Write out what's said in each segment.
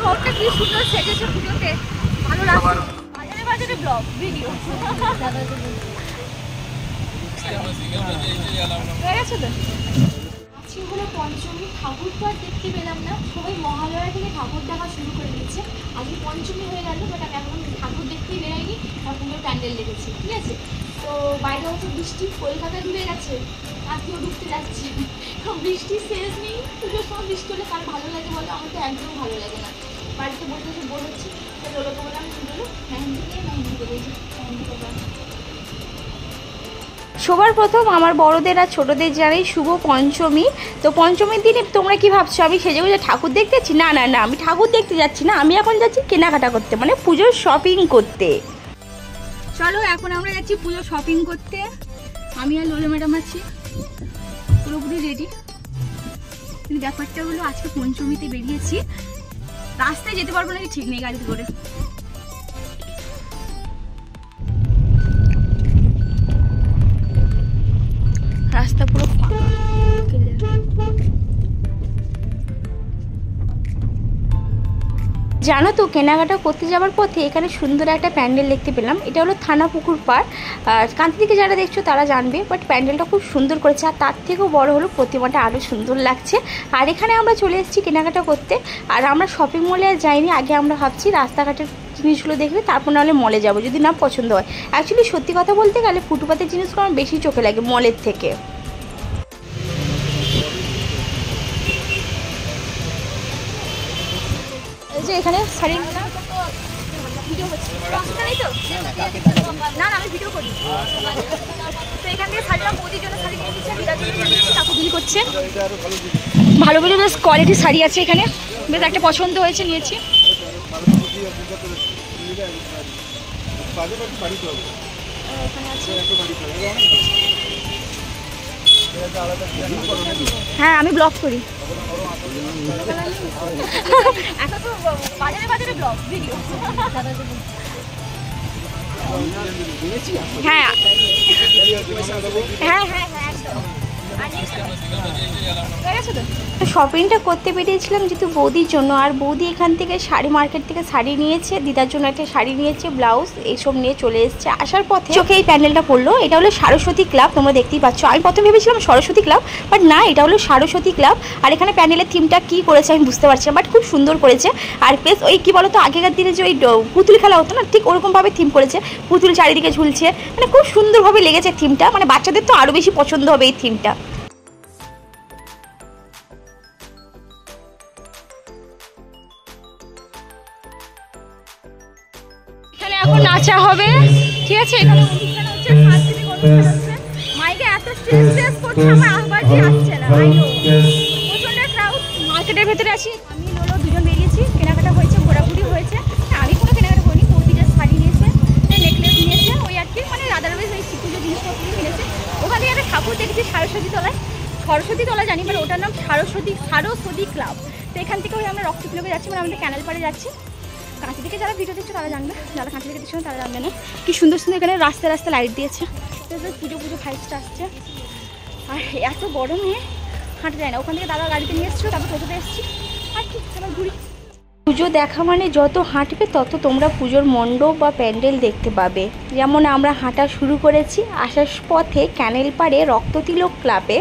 শহরটা কি সুন্দর সেজেছে পুজোতে, ভালো লাগছে। বাজারে বাজারে ব্লগ ভিডিও হয়ে গেছে তো। আজকে হলো পঞ্চমী, ঠাকুর তো আর দেখতে পেলাম না, সবাই মহালয়া থেকে ঠাকুর দেখা শুরু করে দিচ্ছে। আজকে পঞ্চমী হয়ে গেল, বাট আমি এখন ঠাকুর দেখতেই বেরোয়নি, ঠাকুরের প্যান্ডেল লেগেছে, ঠিক আছে। তো বাইরে হচ্ছে বৃষ্টি, কলকাতা ডুবে গেছে, আজকেও ঢুকতে যাচ্ছি। বৃষ্টির শেষ নেই, পুজোর সময় বৃষ্টি হলে কার ভালো লাগে বলো? আমার তো একদম ভালো লাগে না, বাড়িতে বসে বসে বোর হচ্ছে। তো লোলোকে বললাম বলো মেহেন্দি নিয়ে মেহেন্দি করেছি, মেহেন্দি করবো। সবার প্রথম আমার বড়দের আর ছোটদের জানাই শুভ পঞ্চমী। তো পঞ্চমীর দিনে তোমরা কি ভাবছো আমি সেজেগুজে ঠাকুর দেখতে যাচ্ছি? না না না, আমি ঠাকুর দেখতে যাচ্ছি না, আমি এখন যাচ্ছি কেনাকাটা করতে, মানে পুজোর শপিং করতে। চলো এখন আমরা যাচ্ছি পুজো শপিং করতে। আমি আর লোলো ম্যাডাম আছি পুরোপুরি রেডি। কিন্তু ব্যাপারটা হলো আজকে পঞ্চমীতে বেরিয়েছি, রাস্তায় যেতে পারবো নাকি ঠিক নেই গাড়িতে করে। রাস্তা পুরো জানো তো, কেনাকাটা করতে যাওয়ার পথে এখানে সুন্দর একটা প্যান্ডেল দেখতে পেলাম। এটা হলো থানা পুকুর পাড়, আর কান্তি থেকে যারা দেখছো তারা জানবে, বাট প্যান্ডেলটা খুব সুন্দর করেছে। আর তার থেকেও বড় হলো প্রতিমাটা আরও সুন্দর লাগছে। আর এখানে আমরা চলে এসেছি কেনাকাটা করতে। আর আমরা শপিং মলে আর যাইনি, আগে আমরা ভাবছি রাস্তাঘাটের জিনিসগুলো দেখবে তারপর নাহলে মলে যাব, যদি না পছন্দ হয়। অ্যাকচুয়ালি সত্যি কথা বলতে গেলে ফুটপাতের জিনিসগুলো আমার বেশি চোখে লাগে মলের থেকে। যে এখানে শাড়ি ভিডিও হচ্ছে, না না আমি ভিডিও করি। তো এখান থেকে শাড়িটা বৌদির জন্য শাড়ি কিনে দিচ্ছে, দিদার জন্য কাকু বিল করছে। ভালো ভালো বেশ কোয়ালিটির শাড়ি আছে এখানে, বেশ একটা পছন্দ হয়েছে, নিয়েছি। হ্যাঁ আমি ব্লগ করি, এখন তো বাজারে বাজারে ব্লগ ভিডিও। হ্যাঁ হ্যাঁ হ্যাঁ হ্যাঁ শপিংটা করতে বেরিয়েছিলাম যেহেতু বৌদির জন্য। আর বৌদি এখান থেকে শাড়ি মার্কেট থেকে শাড়ি নিয়েছে, দিদার জন্য একটা শাড়ি নিয়েছে, ব্লাউজ এইসব নিয়ে চলে এসেছে। আসার পথে চোখে এই প্যান্ডেলটা পড়লো, এটা হলো সরস্বতী ক্লাব, তোমরা দেখতেই পাচ্ছ। আমি প্রথমে ভেবেছিলাম সরস্বতী ক্লাব, বাট না, এটা হলো সরস্বতী ক্লাব। আর এখানে প্যান্ডেলের থিমটা কী করেছে আমি বুঝতে পারছি না, বাট খুব সুন্দর করেছে। আর প্লাস ওই কী বলো তো, আগেকার দিনে যে ওই পুতুল খেলা হতো না, ঠিক ওরকমভাবে থিম করেছে, পুতুল চারিদিকে ঝুলছে, মানে খুব সুন্দরভাবে লেগেছে থিমটা। মানে বাচ্চাদের তো আরও বেশি পছন্দ হবে এই থিমটা। এখন নাচা হবে, ঠিক আছে। এখানে অনুষ্ঠান হচ্ছে, সাংস্কৃতিক অনুষ্ঠান হচ্ছে। মাইকে এত স্ট্রেস করছে, আমার আওয়াজই আসছে না। প্রচন্ড ক্রাউড। মার্কেটের ভেতরে আছি, আমি লোলো দুজন বেরিয়েছি, কেনাকাটা হয়েছে, ঘোরাঘুরি হয়েছে। আমি কোনো কেনাকাটা করিনি, বৌদি যে শাড়ি নিয়েছে, নেকলেস নিয়েছে, ওই আর কি, মানে রাধারবেশ ওই পুজো জিনিসপত্র কিনেছে। ওখানে একটা ঠাকুর দেখেছি সরস্বতী তলায়, সরস্বতী তলা জানি, মানে ওটার নাম সরস্বতী ক্লাব। তো এখান থেকে ওই আমরা রক্তপিলকে যাচ্ছি, মানে আমাদের ক্যানেল পাড়ে যাচ্ছি। কাঁচি থেকে যারা ভিডিও দেখছো তারা জানবে, যারা কাঁচি থেকে দেখছো তারা জানবে না। কি সুন্দর সুন্দর এখানে রাস্তায় রাস্তায় লাইট দিয়েছে, পুজো ফাইভটা আসছে। আর এত গরমে হাঁটা যায় না। ওখান থেকে দাদা গাড়িতে নিয়ে এসেছিলো, তারপর টোটোতে এসেছি, আর কি আবার ঘুরি। পুজো দেখা মানে যত হাঁটবে তত তোমরা পুজোর মণ্ডপ বা প্যান্ডেল দেখতে পাবে। যেমন আমরা হাঁটা শুরু করেছি, আসার পথে ক্যানেল পাড়ে রক্ততিলক ক্লাবে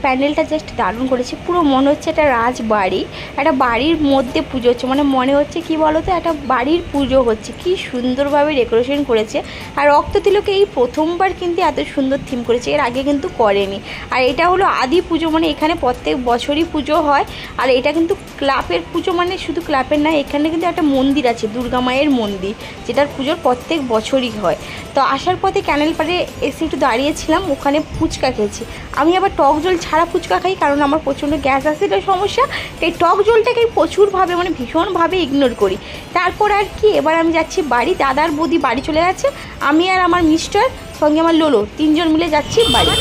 প্যান্ডেলটা জাস্ট দারুণ করেছে। পুরো মনে হচ্ছে একটা রাজবাড়ি, একটা বাড়ির মধ্যে পুজো হচ্ছে, মানে মনে হচ্ছে কি বলো তো, একটা বাড়ির পুজো হচ্ছে। কি সুন্দরভাবে ডেকোরেশন করেছে। আর রক্ততিলকে এই প্রথমবার কিন্তু এত সুন্দর থিম করেছে, এর আগে কিন্তু করেনি। আর এটা হলো আদি পুজো, মানে এখানে প্রত্যেক বছরই পুজো হয়। আর এটা কিন্তু ক্লাবের পুজো, মানে শুধু ক্লাবের না, এখানে কিন্তু একটা মন্দির আছে, দুর্গা মায়ের মন্দির, যেটার পুজোর প্রত্যেক বছরই হয়। তো আসার পথে ক্যানেল পাড়ে এসে একটু দাঁড়িয়েছিলাম, ওখানে ফুচকা খেয়েছি। আমি আবার টক জল ছাড়া ফুচকা খাই, কারণ আমার প্রচণ্ড গ্যাস অ্যাসিডের সমস্যা। এই টক জলটাকে প্রচুরভাবে, মানে ভীষণভাবে ইগনোর করি। তারপর আর কি, এবার আমি যাচ্ছি বাড়ি। দাদার বৌদি বাড়ি চলে গেছে, আমি আর আমার মিস্টার সঙ্গে আমার লোলো তিনজন মিলে যাচ্ছি বাড়ি।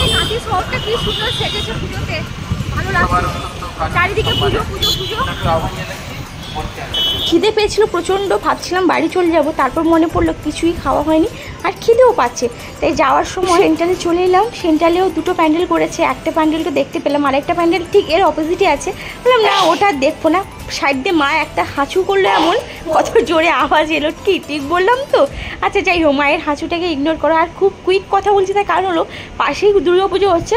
শহরটা কি সুন্দর সেজেছে পুজোতে, ভালো লাগছে, চারিদিকে পুজো পুজো পুজো। খিদে পেয়েছিল প্রচণ্ড, ভাবছিলাম বাড়ি চলে যাব, তারপর মনে পড়লো কিছুই খাওয়া হয়নি। আর খিদেও পাচ্ছে। তাই যাওয়ার সময় সেন্টারে চলে এলাম। সেন্টারেও দুটো প্যান্ডেল করেছে, একটা প্যান্ডেলকে দেখতে পেলাম, আর একটা প্যান্ডেল ঠিক এর অপোজিটে আছে। বললাম না ওটা দেখবো না। সাইড দিয়ে মা একটা হাঁচু করলো, এমন কত জোরে আওয়াজ এলো, কি ঠিক বললাম তো। আচ্ছা যাই হোক, মায়ের হাঁচুটাকে ইগনোর করো। আর খুব কুইক কথা বলছি, তার কারণ হলো পাশেই দুর্গাপুজো হচ্ছে,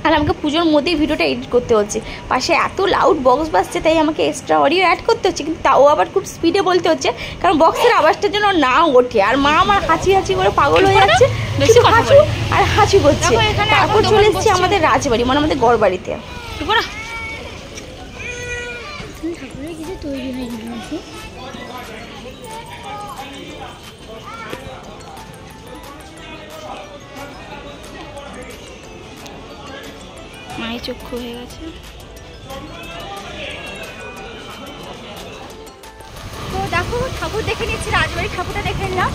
আর আমাকে পুজোর মধ্যেই ভিডিওটা এডিট করতে হচ্ছে। পাশে এত লাউড বক্স বাজছে, তাই আমাকে এক্সট্রা অডিও অ্যাড করতে হচ্ছে, কিন্তু তাও আবার খুব স্পিডে বলতে হচ্ছে, কারণ বক্সের আওয়াজটার জন্য না ওঠে। আর মা আমার হাঁচি হাঁচি করে পাগল হয়ে যাচ্ছে, বেশি হাঁচু আর হাঁচি করছে। তারপর চলে এসেছি আমাদের রাজবাড়ি, মানে আমাদের গড় বাড়িতে। তৈরি হয়ে গেছে। মায়ের চক্ষু হয়ে গেছে। তো দেখো ঠাকুর দেখে নিচ্ছি, রাজবাড়ির ঠাকুরটা দেখে নিলাম।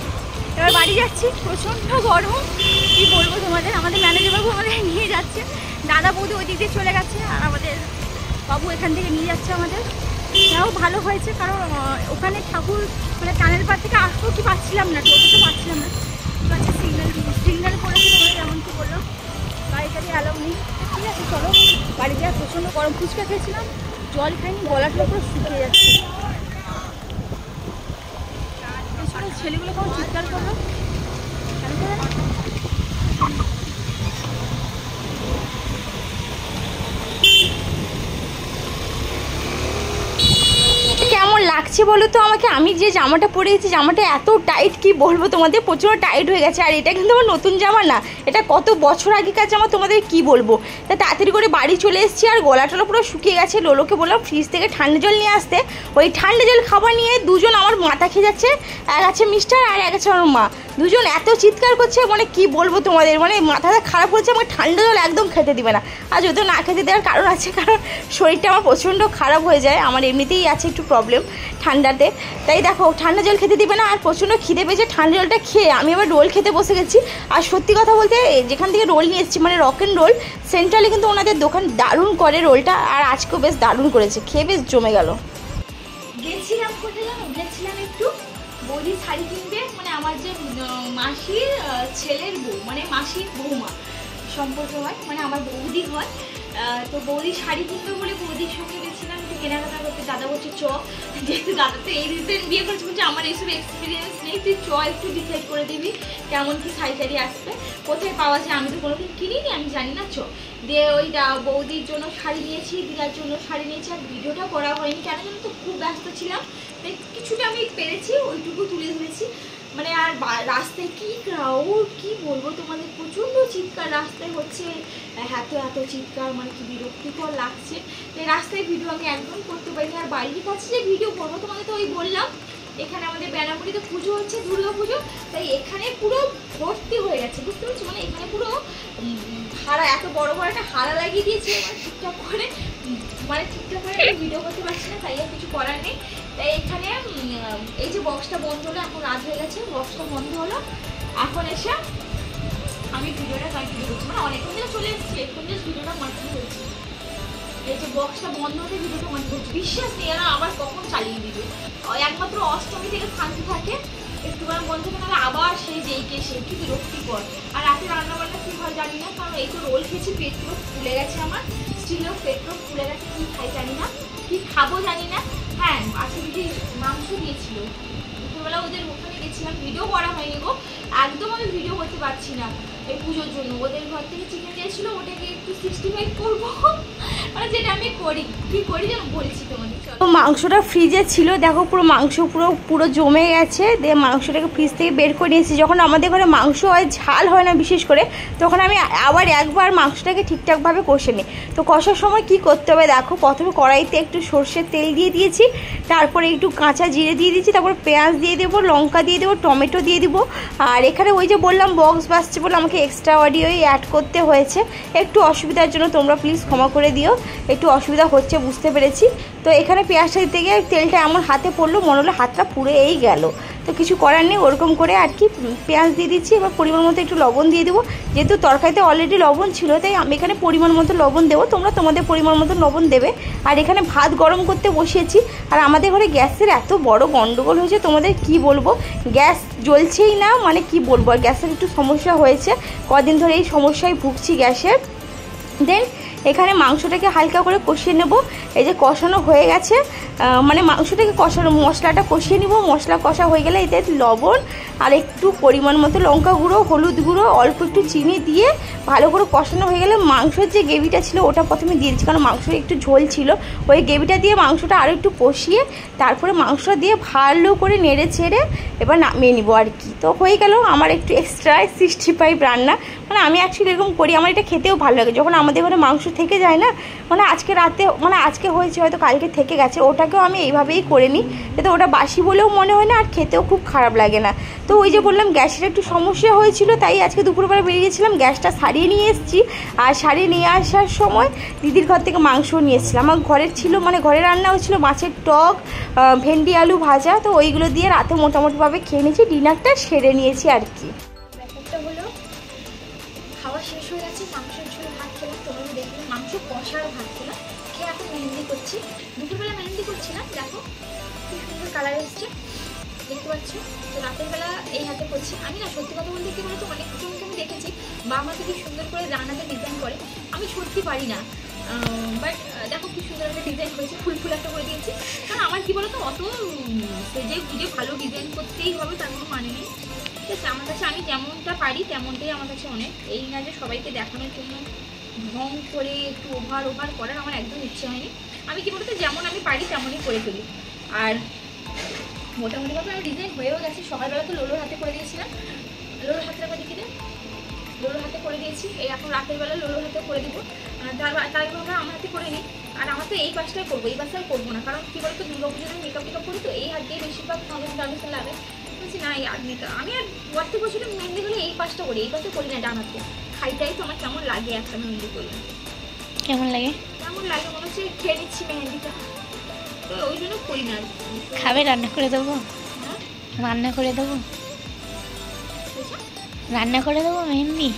এবার বাড়ি যাচ্ছি, প্রচণ্ড গরম, কি বলবো তোমাদের। আমাদের ম্যানেজার বাবু আমাদের নিয়ে যাচ্ছে, দাদা বৌদি ওই দিক দিয়ে চলে গেছে, আর আমাদের বাবু এখান থেকে নিয়ে যাচ্ছে আমাদের। তাও ভালো হয়েছে, কারণ ওখানে ঠাকুর মানে টানেল পাড় থেকে আসবো কি পাচ্ছিলাম না, টোটো তো পাচ্ছিলাম না। আচ্ছা সিগন্যাল করেছি তোমাদের, যেমন কি বললো গাড়িটাকে অ্যালাউ নেই। ঠিক আছে চলো বাড়ি যাওয়া, প্রচণ্ড গরম। ফুচকা খেয়েছিলাম, জল খাইনি, গলাটা পুরো শুকিয়ে যাচ্ছে। ছেলেগুলো কেমন চিৎকার করলো, কেন করে না? কেমন লাগছে বলো তো আমাকে? আমি যে জামাটা পরেছি, জামাটা এত টাইট, কি বলবো তোমাদের, প্রচুর টাইট হয়ে গেছে। আর এটা কিন্তু আমার নতুন জামা না, এটা কত বছর আগেকার জামা, তোমাদের কি বলবো। তা তাড়াতাড়ি করে বাড়ি চলে এসেছি, আর গলাটা পুরো শুকিয়ে গেছে। লোলোকে বললাম ফ্রিজ থেকে ঠান্ডা জল নিয়ে আসতে, ওই ঠান্ডা জল খাবার নিয়ে দুজন আমার মাথা খেয়ে যাচ্ছে। এক আছে মিস্টার আর এক আছে আমার মা, দুজন এত চিৎকার করছে, মানে কি বলবো তোমাদের, মানে মাথাটা খারাপ হচ্ছে। আমাকে ঠান্ডা জল একদম খেতে দিবে না। আর যদিও না খেতে দেওয়ার কারণ আছে, কারণ শরীরটা আমার প্রচণ্ড খারাপ হয়ে যায়, আমার এমনিতেই আছে একটু প্রবলেম ঠান্ডাতে। তাই দেখো ঠান্ডা জল খেতে দিবে না, আর প্রচণ্ড খিদে পেয়েছে। ঠান্ডা জলটা খেয়ে আমি আবার রোল খেতে বসে গেছি। আর সত্যি কথা বলতে, যেখান থেকে রোল নিয়ে এসেছি মানে রক অ্যান্ড রোল সেন্ট্রালে, কিন্তু ওনাদের দোকান দারুণ করে রোলটা, আর আজকেও বেশ দারুণ করেছে, খেয়ে বেশ জমে গেল। গেছিলাম কোথায় জানো, গেছিলাম একটু বৌদির শাড়ি কিনতে, মানে আমার যে মাসির ছেলের বউ, মানে মাসির বৌমা সম্পর্ক হয়, মানে আমার বৌদি হয়। তো বৌদির শাড়ি কিনবে বলে বৌদির সঙ্গে গেছিলাম একটু কেনাকাটা করতে। দাদা বলছে চ, যেহেতু দাদা তো এই রিসেন্ট বিয়ে করেছে, বলছে আমার এইসব এক্সপিরিয়েন্স নেই, তুই চ একটু ডিসাইড করে দিবি কেমন কি শাড়ি আসবে, কোথায় পাওয়া যায়, আমি তো কোনোদিন কিনিনি, আমি জানি না। চ দিয়ে ওই বৌদির জন্য শাড়ি নিয়েছি, দিদার জন্য শাড়ি নিয়েছি। আর ভিডিওটা করা হয়নি, কেন জানো তো খুব ব্যস্ত ছিলাম, তাই কিছুটা আমি পেরেছি ওইটুকু তুলে ধরেছি। মানে আর রাস্তায় কি ক্রাউড, কি বলবো তোমাদের, প্রচণ্ড চিৎকার রাস্তায় হচ্ছে, এত চিৎকার, মানে কি বিরক্তিকর লাগছে। তাই রাস্তায় ভিডিও আমি একদম করতে পারিনি। আর বাড়ির কাছে যে ভিডিও করবো তোমাদের তো ওই বললাম, এখানে আমাদের বেনাপুরিতে পুজো হচ্ছে, দুর্গা পুজো, তাই এখানে পুরো ভর্তি হয়ে গেছে, বুঝতে পারছি। মানে এখানে পুরো হারা, এত বড় বড় একটা হারা লাগিয়ে দিয়েছে, মানে ঠিকঠাক করে ভিডিও করতে পারছি না, তাই আর কিছু করার নেই। তাই এখানে এই যে বক্সটা বন্ধ হলো, এখন রাত হয়ে গেছে, বক্সটা বন্ধ হলো, এখন এসে আমি ভিডিওটা কন্টিনিউ করছি। মানে অনেকক্ষণ ধরে চলে এসেছি, এখন জাস্ট ভিডিওটা কন্টিনিউ করছি। এই যে বক্সটা বন্ধ হতে ভিডিওটা কন্টিনিউ করছি, বিশ্বাস নেই আর আবার কখন চালিয়ে দিবে। একমাত্র অষ্টমী থেকে শান্তি থাকে, একটুখানি বন্ধ থাকে, না আবার সেই যেইকে সেই, কি বিরক্তিকর। আর রাতে রান্নাবান্না কী হয় জানি না, কারণ এই তো রোল খেয়েছি, পেট পুরো ফুলে গেছে আমার, স্টিলেও পেট পুরো ফুলে গেছে, কী খাই জানি না, কী খাবো জানি না। হ্যাঁ আজকে দিদি মাংস দিয়েছিল, দুপুরবেলা ওদের ওখানে গেছিলাম, ভিডিও করা হয়নি গো, একদম আমি ভিডিও করতে পারছি না এই পুজোর জন্য। ওদের ঘর থেকে চিকেন দিয়েছিল, ওটাকে একটু 65 করবো, মানে যেটা আমি করি, কি করি যেন বলছি তোমাদের। তো মাংসটা ফ্রিজে ছিল, দেখো পুরো মাংস পুরো জমে গেছে। দিয়ে মাংসটাকে ফ্রিজ থেকে বের করে নিয়েছি। যখন আমাদের ঘরে মাংস হয়, ঝাল হয় না বিশেষ করে, তখন আমি আবার একবার মাংসটাকে ঠিকঠাকভাবে কষে নিই। তো কষার সময় কি করতে হবে দেখো, প্রথমে কড়াইতে একটু সর্ষের তেল দিয়ে দিয়েছি, তারপরে একটু কাঁচা জিরে দিয়ে দিয়েছি, তারপর পেঁয়াজ দিয়ে দেবো, লঙ্কা দিয়ে দেবো, টমেটো দিয়ে দেবো। আর এখানে ওই যে বললাম বক্স বাজছে বলে আমাকে এক্সট্রা অডিওই অ্যাড করতে হয়েছে, একটু অসুবিধার জন্য তোমরা প্লিজ ক্ষমা করে দিও, একটু অসুবিধা হচ্ছে বুঝতে পেরেছি। তো এখানে পেঁয়াজটা দিতে গিয়ে তেলটা এমন হাতে পড়লো, মনে হলো হাতটা পুড়েই গেল। তো কিছু করার নেই, ওরকম করে আর কি পেঁয়াজ দিয়ে দিচ্ছি। এবার পরিমাণ মতো একটু লবণ দিয়ে দেবো, যেহেতু তরকারিতে অলরেডি লবণ ছিল তাই আমি এখানে পরিমাণ মতো লবণ দেবো, তোমরা তোমাদের পরিমাণ মতো লবণ দেবে। আর এখানে ভাত গরম করতে বসিয়েছি। আর আমাদের ঘরে গ্যাসের এত বড় গন্ডগোল হয়েছে তোমাদের কি বলবো, গ্যাস জ্বলছেই না, মানে কি বলবো, আর গ্যাসের একটু সমস্যা হয়েছে, কদিন ধরে এই সমস্যায় ভুগছি গ্যাসের। দেন এখানে মাংসটাকে হালকা করে কষিয়ে নেব। এই যে কষানো হয়ে গেছে, মানে মাংসটাকে কষানো, মশলাটা কষিয়ে নিব। মশলা কষা হয়ে গেলে এতে লবণ আর একটু পরিমাণ মতো লঙ্কা গুঁড়ো, হলুদ গুঁড়ো, অল্প একটু চিনি দিয়ে ভালো করে কষানো হয়ে গেলে মাংসের যে গ্রেভিটা ছিল ওটা প্রথমে দিয়ে দিচ্ছি, কারণ মাংস একটু ঝোল ছিল। ওই গ্রেভিটা দিয়ে মাংসটা আরও একটু কষিয়ে তারপরে মাংস দিয়ে ভালো করে নেড়ে ছেড়ে এবার নামিয়ে নিব আর কি। তো হয়ে গেল আমার একটু এক্সট্রা 65 রান্না। মানে আমি অ্যাকচুয়ালি এরকম করি, আমার এটা খেতেও ভালো লাগে। যখন আমাদের ঘরে মাংস থেকে যায় না, মানে আজকে রাতে, মানে আজকে হয়েছে হয়তো কালকে থেকে গেছে, ওটাকেও আমি এইভাবেই করে নিই, যাতে ওটা বাসি বলেও মনে হয় না আর খেতেও খুব খারাপ লাগে না। তো ওই যে বললাম গ্যাসের একটু সমস্যা হয়েছিল, তাই আজকে দুপুরবেলা বেরিয়ে গেছিলাম, গ্যাসটা সারিয়ে নিয়ে এসেছি। আর সারিয়ে নিয়ে আসার সময় দিদির ঘর থেকে মাংস নিয়ে এসেছিলাম। আমার ঘরের ছিল, মানে ঘরে রান্না হচ্ছিলো মাছের টক, ভেন্ডি আলু ভাজা, তো ওইগুলো দিয়ে রাতে মোটামুটিভাবে খেয়ে নিয়েছি, ডিনারটা সেরে নিয়েছি আর কি। ব্যাপারটা হলো খাওয়া শেষ হয়ে গেছে, মাংসের ঝোল ভাত খেলাম, তোমরা দেখলে মাংস কষার ভাত খেলাম, খেয়ে এখন মেহেন্দি করছি। দুপুরবেলা মেহেন্দি করছিলাম, দেখো কি সুন্দর কালার এসছে, দেখতে পাচ্ছ। তো রাতের বেলা এই হাতে করছি। আমি না সত্যি কথা বলতে কি বলতো, অনেকজনকে আমি দেখেছি বাবা মা থেকে সুন্দর করে রান্নাতে ডিজাইন করে, আমি সত্যি পারি না। বাট দেখো কি সুন্দর একটা ডিজাইন করেছি, ফুল ফুল একটা করে দিয়েছি। কারণ আমার কি বলতো, অত সেজে গুজে ভালো ডিজাইন করতেই হবে তার কোনো মানে নেই, ঠিক আছে। আমার কাছে আমি যেমনটা পারি তেমনটাই আমার কাছে অনেক। এই না যে সবাইকে দেখানোর জন্য ঢং করে একটু ওভার করার আমার একদম ইচ্ছে হয়নি। আমি কি বলতো, যেমন আমি পারি তেমনই করে ফেলি। আর মোটামুটিভাবে আমার ডিজাইন হয়েও গেছে। সকালবেলা তো লোলোর হাতে করে দিয়েছিলাম, লোলোর হাতে একবার দেখি দেন, লোলোর হাতে করে দিয়েছি। এই এখন রাতের বেলা লোলোর হাতে করে দেবো, তারপরে আমার হাতে করে নিই। আর আমার তো এই পাশটাই করবো, এই পাশটাই করবো না, কারণ কী বলতো দুর্গাপুজোতে মেকআপ টেকআপ করি, তো এই হাত দিয়ে বেশিরভাগ ফাউন্ডেশন লাগে। বলছি না, এই আর মেকআপ আমি আর প্রত্যেক বছর মেহেন্দি হলে এই পাশটা করি, এই পাশে করি না ডান হাতে। খাইটাই তো আমার কেমন লাগে একটা মেহেন্দি করলে, কেমন লাগে মনে হচ্ছে খেয়ে নিচ্ছি মেহেন্দিটা, তো ওই জন্য করি না। খাবে? রান্না করে দেবো, রান্না করে দেবো, রান্না করে দেবো মেহেন্দি।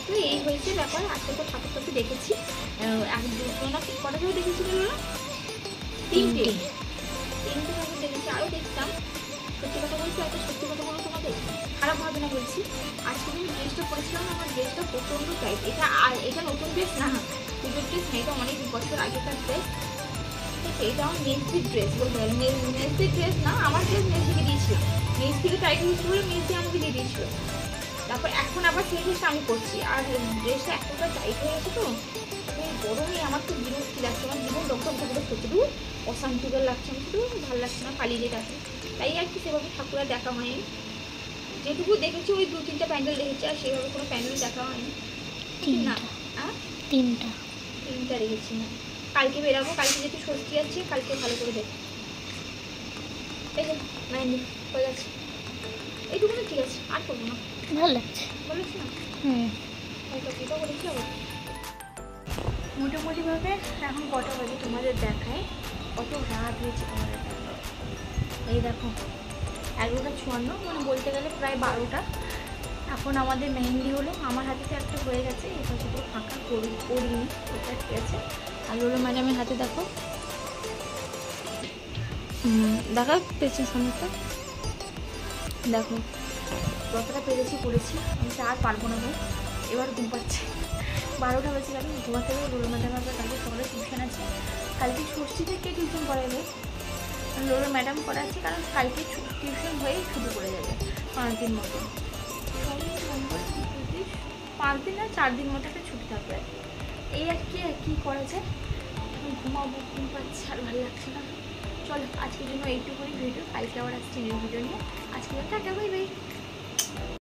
তো এই হয়েছে ব্যাপার। আজকে তো ঠাকুর ঠাকুর দেখেছি, এক দুটো না কটা ঠাকুর দেখেছিল, তিনটে ঠাকুর দেখেছি, আরও দেখতাম। সত্যি কথা বলছি, একটা সত্যি কথা বলো তোমাদের, খারাপ হবে না বলছি। আজকে আমি ড্রেসটা পরেছিলাম, আমার ড্রেসটা প্রচণ্ড টাইট। এটা নতুন ড্রেস না, পুজোর ড্রেস না, এটা অনেক বছর আগেকার ড্রেস, ঠিক আছে। এটা আমার মেসির ড্রেস, বলতে পারি মেসির ড্রেস না, আমার ড্রেস মেস থেকে দিয়েছিল, মেস থেকে টাইট হয়েছিল বলে মেস দিয়ে আমাকে দিয়ে দিয়েছিল। তারপর এখন আবার সেই ড্রেসটা আমি করছি, আর ড্রেসটা এতটা টাইট হয়ে গেছে, তো গরমে আমার খুব বিরক্তি লাগছে, আমার জীবন ডক্টর ঠাকুরের প্রচুর অশান্তিকর লাগছে, আমার শুধু ভালো লাগছে না, পালিয়ে যেতে আছে। তাই আর কি সেভাবে ঠাকুরের দেখা হয়নি, যেটুকু দেখেছি ওই 2-3টা প্যান্ডেল দেখেছি, আর সেভাবে কোনো প্যান্ডেল দেখা হয়নি না। তিনটা রেখেছি না, কালকে বেরাবো, কালকে যেহেতু ষষ্ঠী আছে, কালকে ভালো করে দেখো। এই যে মেহেন্দি হয়ে গেছে, এইটুকু ঠিক আছে, আর করবো না, ভালো লাগছে, বলেছি না। হয়তো কীটা করেছি আবার। মোটামুটিভাবে এখন কটা বাজে তোমাদের দেখায়, কত রাত হয়েছে তোমাদের দেখায়। এই দেখো 11:54, মানে বলতে গেলে প্রায় 12টা। এখন আমাদের মেহেন্দি হলো, আমার হাতে তো একটা হয়ে গেছে, এই পাশে পুরো ফাঁকা করিনি, ওটা ঠিক আছে। আর লোলো ম্যাডামের হাতে দেখো, দেখা পেয়েছি সামনেটা, দেখো কতটা পেরেছি করেছি। আমি তো আর পারবো না ভাই, এবার ঘুম পাচ্ছে, 12টা বেজে গেল, ঘুমাতে হবে। লোলো ম্যাডাম আবার কালকে সকালে টিউশন আছে, কালকে ষষ্ঠী থেকে টিউশন করাবে, লোলো ম্যাডাম করাচ্ছে, কারণ কালকে টিউশন হয়ে ছুটি পড়ে যাবে 5 দিন মতো, 5 দিন আর 4 দিন মতো একটা ছুটি থাকবে। এই আর কি করা যায়, ঘুমাবো, ঘুম পাচ্ছে, আর ভালো লাগছে না। চলো আজকের জন্য এইটুকুনি ভিডিও, কালকে আবার আসছি নিউ ভিডিও নিয়ে। আজকে টাটা, বাই বাই।